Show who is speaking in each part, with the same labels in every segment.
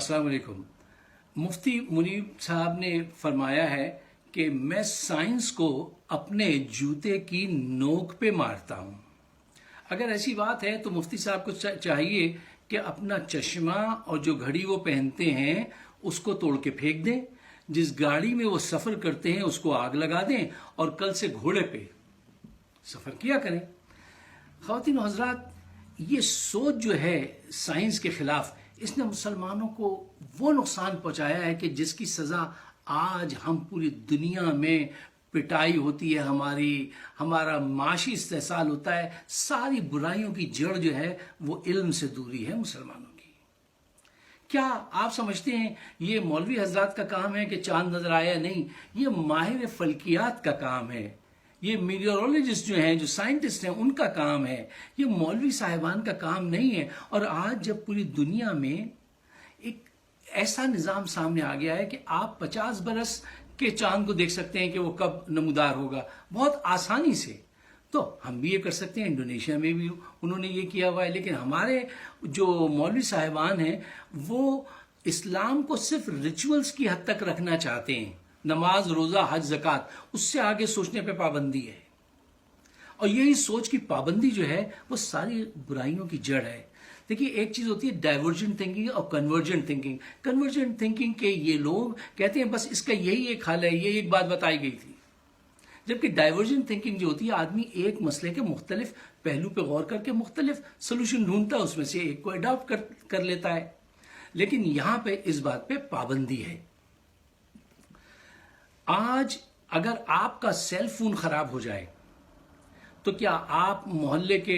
Speaker 1: अस्सलाम वालेकुम। मुफ्ती मुनीब साहब ने फरमाया है कि मैं साइंस को अपने जूते की नोक पे मारता हूँ। अगर ऐसी बात है तो मुफ्ती साहब को चाहिए कि अपना चश्मा और जो घड़ी वो पहनते हैं उसको तोड़ के फेंक दें, जिस गाड़ी में वो सफ़र करते हैं उसको आग लगा दें और कल से घोड़े पे सफ़र किया करें। ख़वातीन और हज़रात, ये सोच जो है साइंस के खिलाफ, इसने मुसलमानों को वो नुकसान पहुंचाया है कि जिसकी सज़ा आज हम पूरी दुनिया में पिटाई होती है, हमारा माशी इस्तेसाल होता है। सारी बुराइयों की जड़ जो है वो इल्म से दूरी है मुसलमानों की। क्या आप समझते हैं ये मौलवी हजरात का काम है कि चांद नजर आया? नहीं, ये माहिर फल्कियात का काम है। ये मीडियोलॉजिस्ट जो हैं, जो साइंटिस्ट हैं, उनका काम है। ये मौलवी साहिबान का काम नहीं है। और आज जब पूरी दुनिया में एक ऐसा निज़ाम सामने आ गया है कि आप 50 बरस के चांद को देख सकते हैं कि वो कब नमूदार होगा, बहुत आसानी से। तो हम भी ये कर सकते हैं, इंडोनेशिया में भी उन्होंने ये किया हुआ है। लेकिन हमारे जो मौलवी साहिबान हैं वो इस्लाम को सिर्फ रिचुअल्स की हद तक रखना चाहते हैं। नमाज, रोज़ा, हज, ज़कात, उससे आगे सोचने पे पाबंदी है। और यही सोच की पाबंदी जो है वो सारी बुराइयों की जड़ है। देखिए, एक चीज़ होती है डाइवर्जेंट थिंकिंग और कन्वर्जेंट थिंकिंग। कन्वर्जेंट थिंकिंग के ये लोग कहते हैं बस इसका यही एक हल है, ये एक बात बताई गई थी। जबकि डाइवर्जेंट थिंकिंग जो होती है, आदमी एक मसले के मुख्तलिफ पहलू पे गौर करके मुख्तलिफ सोल्यूशन ढूंढता है, उसमें से एक को अडॉप्ट कर लेता है। लेकिन यहां पे इस बात पे पाबंदी है। आज अगर आपका सेल फोन खराब हो जाए तो क्या आप मोहल्ले के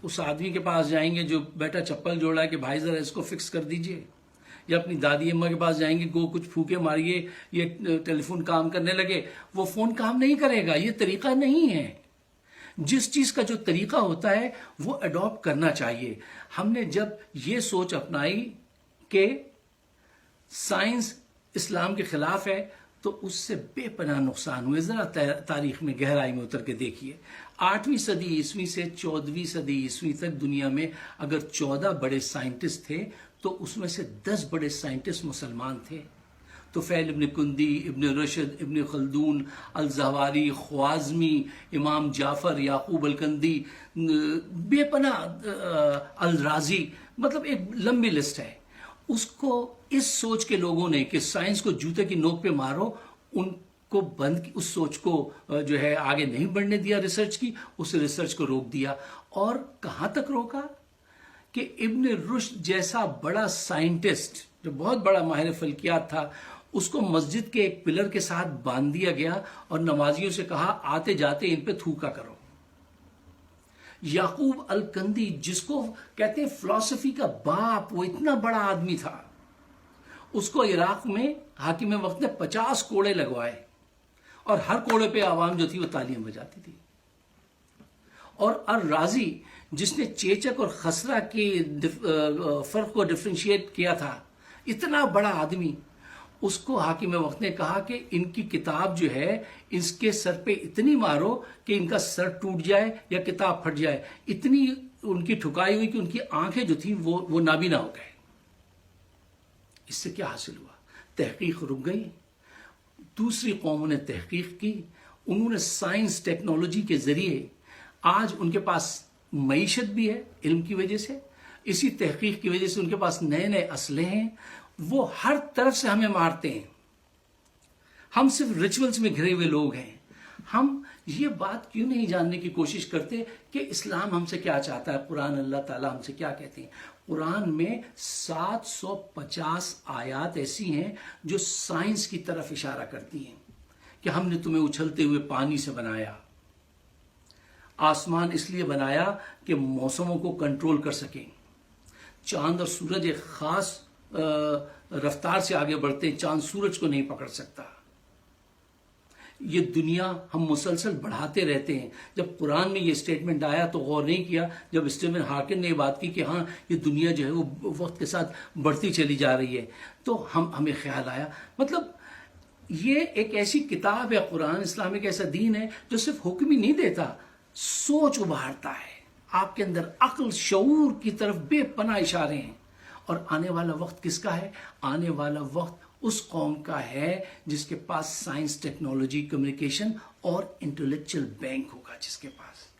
Speaker 1: उस आदमी के पास जाएंगे जो बैठा चप्पल जोड़ा है कि भाई जरा इसको फिक्स कर दीजिए? या अपनी दादी अम्मा के पास जाएंगे को कुछ फूके मारिए, ये टेलीफोन काम करने लगे? वो फोन काम नहीं करेगा। ये तरीका नहीं है। जिस चीज का जो तरीका होता है वो अडॉप्ट करना चाहिए। हमने जब ये सोच अपनाई कि साइंस इस्लाम के खिलाफ है तो उससे बेपनाह नुकसान हुए। जरा तारीख में गहराई में उतर के देखिए। 8वीं सदी ईस्वी से 14वीं सदी ईस्वी तक दुनिया में अगर 14 बड़े साइंटिस्ट थे तो उसमें से 10 बड़े साइंटिस्ट मुसलमान थे। तो फैल इब्न कुंदी, इब्न रशद, इब्न खल्दून, अल-ज़हवारी, ख्वाज़मी, इमाम जाफर, याकूब अल-कंदी, बेपनाह अल-राज़ी, मतलब एक लंबी लिस्ट है। उसको इस सोच के लोगों ने कि साइंस को जूते की नोक पे मारो, उनको उस सोच को जो है आगे नहीं बढ़ने दिया। रिसर्च की, उस रिसर्च को रोक दिया। और कहां तक रोका कि इब्न रुश्द जैसा बड़ा साइंटिस्ट, जो बहुत बड़ा माहिर फल्कियात था, उसको मस्जिद के एक पिलर के साथ बांध दिया गया और नमाजियों से कहा आते जाते इन पे थूका करो। याकूब अल कंदी, जिसको कहते हैं फिलॉसफी का बाप, वो इतना बड़ा आदमी था, उसको इराक में हाकिम वक्त ने 50 कोड़े लगवाए और हर कोड़े पे आवाम जो थी वो तालियां बजाती थी। और अर राजी, जिसने चेचक और खसरा के फर्क को डिफ्रेंशिएट किया था, इतना बड़ा आदमी, उसको हाकिम वक्त ने कहा कि इनकी किताब जो है इसके सर पे इतनी मारो कि इनका सर टूट जाए या किताब फट जाए। इतनी उनकी ठुकाई हुई कि उनकी आंखें जो थी वो नाबीना हो गए। इससे क्या हासिल हुआ? तहकीक रुक गई। दूसरी कौमों ने तहकीक की, उन्होंने साइंस टेक्नोलॉजी के जरिए, आज उनके पास मईशत भी है इल्म की वजह से, इसी तहकीक की वजह से उनके पास नए नए असले हैं। वो हर तरफ से हमें मारते हैं। हम सिर्फ रिचुअल्स में घिरे हुए लोग हैं। हम ये बात क्यों नहीं जानने की कोशिश करते कि इस्लाम हमसे क्या चाहता है, कुरान, अल्लाह ताला हमसे क्या कहते हैं? कुरान में 750 आयत ऐसी हैं जो साइंस की तरफ इशारा करती हैं कि हमने तुम्हें उछलते हुए पानी से बनाया, आसमान इसलिए बनाया कि मौसमों को कंट्रोल कर सकें, चांद और सूरज एक खास रफ्तार से आगे बढ़ते हैं, चांद सूरज को नहीं पकड़ सकता। ये दुनिया हम मुसलसल बढ़ाते रहते हैं। जब कुरान में ये स्टेटमेंट आया तो गौर नहीं किया। जब स्टीवन हाकिन ने बात की कि हाँ ये दुनिया जो है वो वक्त के साथ बढ़ती चली जा रही है, तो हमें ख्याल आया, मतलब ये एक ऐसी किताब है कुरान, इस्लाम एक ऐसा दीन है जो सिर्फ हुक्म ही नहीं देता, सोच उभारता है। आपके अंदर अक्ल, शऊर की तरफ बेपनाह इशारे हैं। اور آنے والا وقت کس کا ہے؟ آنے والا وقت اس قوم کا ہے جس کے پاس سائنس، ٹیکنالوجی، کمیونیکیشن اور انٹلیکچل بینک ہوگا، جس کے پاس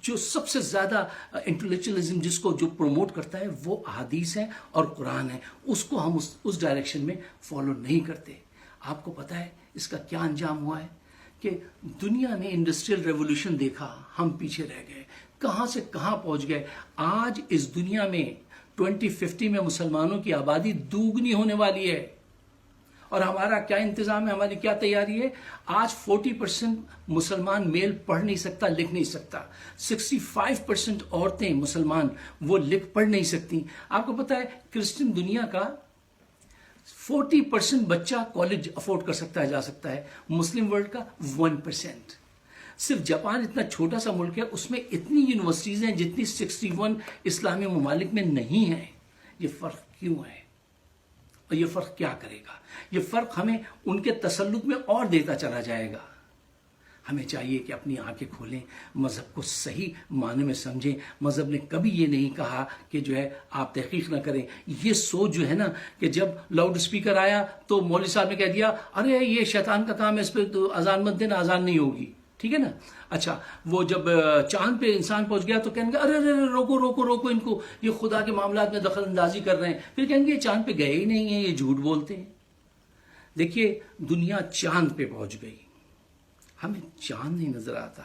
Speaker 1: جو سب سے زیادہ انٹلیکچولیزم جس کو جو پروموٹ کرتا ہے وہ احادیث ہے اور قرآن ہے. اس کو ہم اس ڈائریکشن میں فالو نہیں کرتے. آپ کو پتا ہے اس کا کیا انجام ہوا ہے کہ دنیا نے انڈسٹریل ریولوشن دیکھا، ہم پیچھے رہ گئے، کہاں سے کہاں پہنچ گئے. آج اس دنیا میں 2050 میں مسلمانوں کی آبادی دوگنی ہونے والی ہے، اور ہمارا کیا انتظام ہے، ہماری کیا تیاری ہے. آج 40% مسلمان میل پڑھ نہیں سکتا، لکھ نہیں سکتا. 65% عورتیں مسلمان وہ لکھ پڑھ نہیں سکتی. آپ کو پتا ہے کرسچن دنیا کا 40% بچہ کالج افورڈ کر سکتا ہے، جا سکتا ہے. مسلم ورلڈ کا 1%. صرف جاپان اتنا چھوٹا سا ملک ہے، اس میں اتنی یونیورسٹیز ہیں جتنی 61 اسلامی ممالک میں نہیں ہیں. یہ فرق کیوں ہے اور یہ فرق کیا کرے گا؟ یہ فرق ہمیں ان کے تسلط میں اور دیتا چلا جائے گا. ہمیں چاہیے کہ اپنی آنکھیں کھولیں، مذہب کو صحیح معنی میں سمجھیں. مذہب نے کبھی یہ نہیں کہا کہ جو ہے آپ تحقیق نہ کریں. یہ سوچ جو ہے نا کہ جب لاؤڈ اسپیکر آیا تو مولوی صاحب نے کہہ دیا ارے یہ شیطان کا کام ہے، اس پہ تو اذان مت دینا، اذان نہیں ہوگی. ٹھیک ہے نا. اچھا وہ جب چاند پہ انسان پہنچ گیا تو کہیں گے ارے ارے روکو روکو روکو ان کو، یہ خدا کے معاملات میں دخل اندازی کر رہے ہیں. پھر کہیں گے یہ چاند پہ گئے ہی نہیں ہیں، یہ جھوٹ بولتے ہیں. دیکھیے دنیا چاند پہ پہنچ گئی، ہمیں چاند نہیں نظر آتا،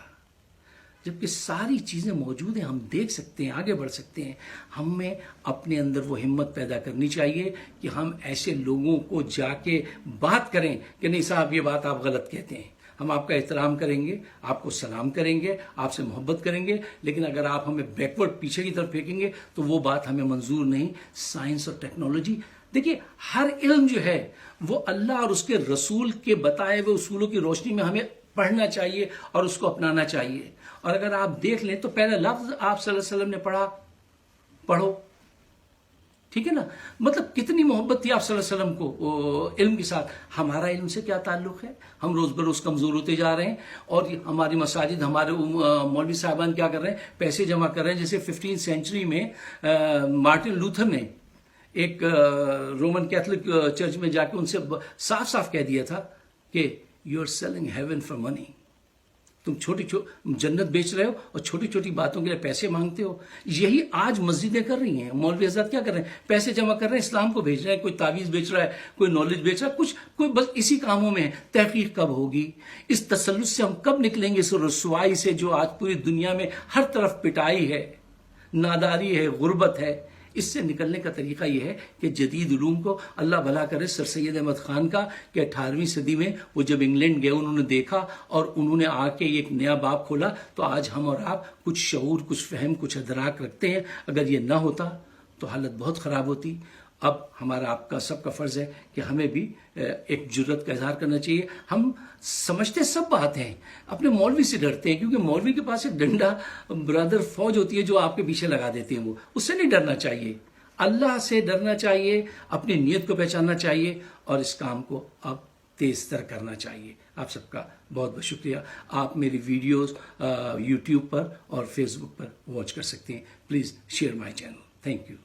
Speaker 1: جبکہ ساری چیزیں موجود ہیں، ہم دیکھ سکتے ہیں، آگے بڑھ سکتے ہیں. ہمیں اپنے اندر وہ ہمت پیدا کرنی چاہیے کہ ہم ایسے لوگوں کو جا کے بات کریں کہ نہیں صاحب یہ بات آپ غلط کہتے ہیں. ہم آپ کا احترام کریں گے، آپ کو سلام کریں گے، آپ سے محبت کریں گے، لیکن اگر آپ ہمیں بیکورڈ پیچھے کی طرف پھینکیں گے تو وہ بات ہمیں منظور نہیں. سائنس اور ٹیکنالوجی، دیکھیے ہر علم جو ہے وہ اللہ اور اس کے رسول کے بتائے ہوئے اصولوں کی روشنی میں ہمیں پڑھنا چاہیے اور اس کو اپنانا چاہیے. اور اگر آپ دیکھ لیں تو پہلا لفظ آپ صلی اللہ علیہ وسلم نے پڑھا، پڑھو. ٹھیک ہے نا. مطلب کتنی محبت تھی آپ صلی اللہ علیہ وسلم کو علم کے ساتھ. ہمارا علم سے کیا تعلق ہے؟ ہم روز بروز کمزور ہوتے جا رہے ہیں، اور ہماری مساجد، ہمارے مولوی صاحبان کیا کر رہے ہیں؟ پیسے جمع کر رہے ہیں. جیسے 15 سینچری میں مارٹن لوتھر نے ایک رومن کیتھولک چرچ میں جا کے ان سے صاف صاف کہہ دیا تھا کہ you are selling heaven for money. تم جنت بیچ رہے ہو اور چھوٹی چھوٹی باتوں کے لیے پیسے مانگتے ہو. یہی آج مسجدیں کر رہی ہیں. مولوی حضرات کیا کر رہے ہیں؟ پیسے جمع کر رہے ہیں، اسلام کو بھیج رہے ہیں. کوئی تعویذ بیچ رہا ہے، کوئی نالج بیچ رہا ہے، کوئی بس اسی کاموں میں ہے. تحقیق کب ہوگی؟ اس تسلط سے ہم کب نکلیں گے؟ اس رسوائی سے جو آج پوری دنیا میں ہر طرف پٹائی ہے، ناداری ہے، غربت ہے. اس سے نکلنے کا طریقہ یہ ہے کہ جدید علوم کو اللہ بھلا کرے سر سید احمد خان کا کہ 18ویں صدی میں وہ جب انگلینڈ گئے انہوں نے دیکھا اور انہوں نے آ کے ایک نیا باب کھولا. تو آج ہم اور آپ کچھ شعور، کچھ فہم، کچھ ادراک رکھتے ہیں. اگر یہ نہ ہوتا تو حالت بہت خراب ہوتی. اب ہمارا آپ کا سب کا فرض ہے کہ ہمیں بھی ایک جرت کا اظہار کرنا چاہیے. ہم سمجھتے سب بات ہیں، اپنے مولوی سے ڈرتے ہیں کیونکہ مولوی کے پاس ایک ڈنڈا برادر فوج ہوتی ہے جو آپ کے پیچھے لگا دیتے ہیں. وہ اس سے نہیں ڈرنا چاہیے، اللہ سے ڈرنا چاہیے، اپنی نیت کو پہچاننا چاہیے اور اس کام کو اب تیز تر کرنا چاہیے. آپ سب کا بہت بہت شکریہ. آپ میری ویڈیوز یوٹیوب پر اور فیس بک پر واچ کر سکتے ہیں. Please share my channel. Thank you.